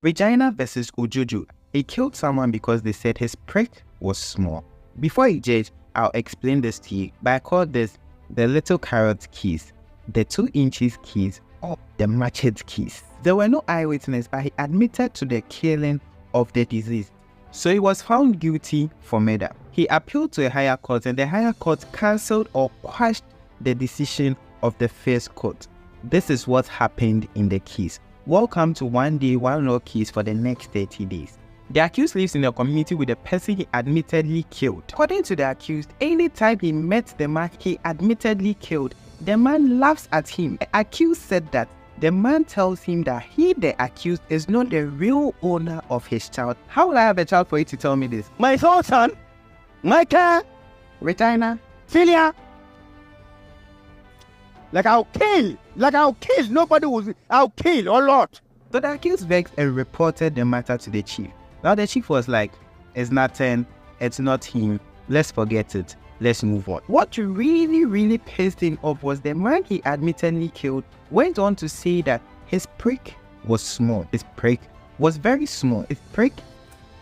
Regina versus Ojuju. He killed someone because they said his prick was small. Before I judge, I'll explain this to you, but I call this the little carrot keys, the 2 inches keys, or the machete keys. There were no eyewitnesses, but he admitted to the killing of the deceased. So he was found guilty for murder. He appealed to a higher court, and the higher court cancelled or quashed the decision of the first court. This is what happened in the case. Welcome to One Day One Law case for the next 30 days. The accused lives in a community with the person he admittedly killed. According to the accused, anytime he met the man he admittedly killed, the man laughs at him. The accused said that the man tells him that he, the accused, is not the real owner of his child. How will I have a child for you to tell me this? My son, Michael, Regina, Celia. I'll kill. I'll kill a lot. So the accused vexed and reported the matter to the chief. Now the chief was like, it's nothing, it's not him, let's forget it, let's move on. What really pissed him off was the man he admittedly killed went on to say that his prick was small. His prick was very small. His prick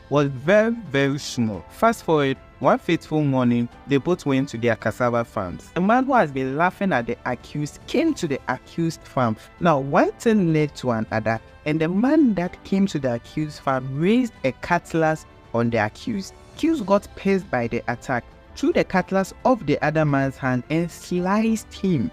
was very small. Fast forward, one fateful morning, they both went to their cassava farms. A man who has been laughing at the accused came to the accused farm. Now, one thing led to another, and the man that came to the accused farm raised a cutlass on the accused. The accused got pissed by the attack, threw the cutlass off the other man's hand and sliced him.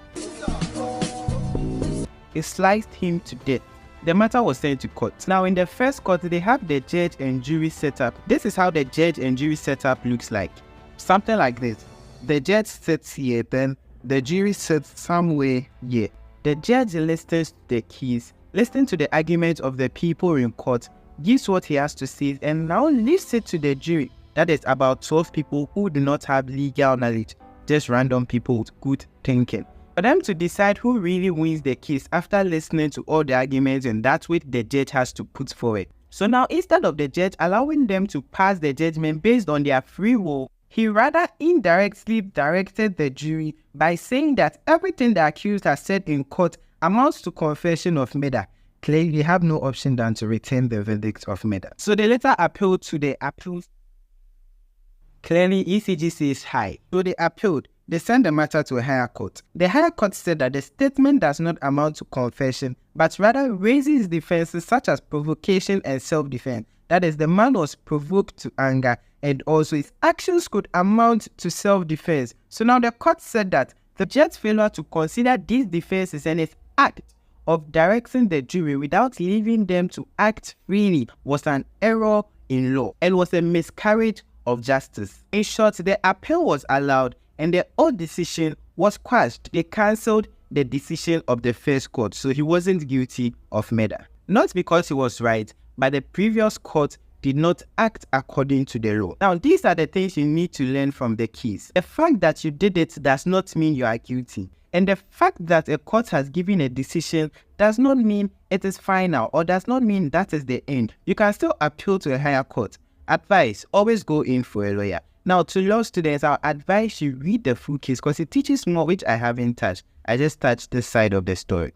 He sliced him to death. The matter was sent to court. Now in the first court, they have the judge and jury setup. This is how the judge and jury setup looks like. Something like this. The judge sits here, then the jury sits somewhere here. The judge listens to the case, listens to the arguments of the people in court, gives what he has to say, and now leaves it to the jury. That is about 12 people who do not have legal knowledge, just random people with good thinking. For them to decide who really wins the case after listening to all the arguments and that's what the judge has to put forward. So now instead of the judge allowing them to pass the judgment based on their free will, he rather indirectly directed the jury by saying that everything the accused has said in court amounts to confession of murder. Clearly, they have no option than to retain the verdict of murder. So they later appealed to the appeals. Clearly, ECG says high. So they appealed. They sent the matter to a higher court. The higher court said that the statement does not amount to confession, but rather raises defenses such as provocation and self-defense. That is, the man was provoked to anger, and also his actions could amount to self-defense. So now the court said that the judge's failure to consider these defenses and his act of directing the jury without leaving them to act freely was an error in law and was a miscarriage of justice. In short, the appeal was allowed and the old decision was quashed. They cancelled the decision of the first court, so he wasn't guilty of murder. Not because he was right, but the previous court did not act according to the law. Now, these are the things you need to learn from the case. The fact that you did it does not mean you are guilty. And the fact that a court has given a decision does not mean it is final or does not mean that is the end. You can still appeal to a higher court. Advice, always go in for a lawyer. Now, to law students, I'll advise you read the full case because it teaches more which I haven't touched. I just touched this side of the story.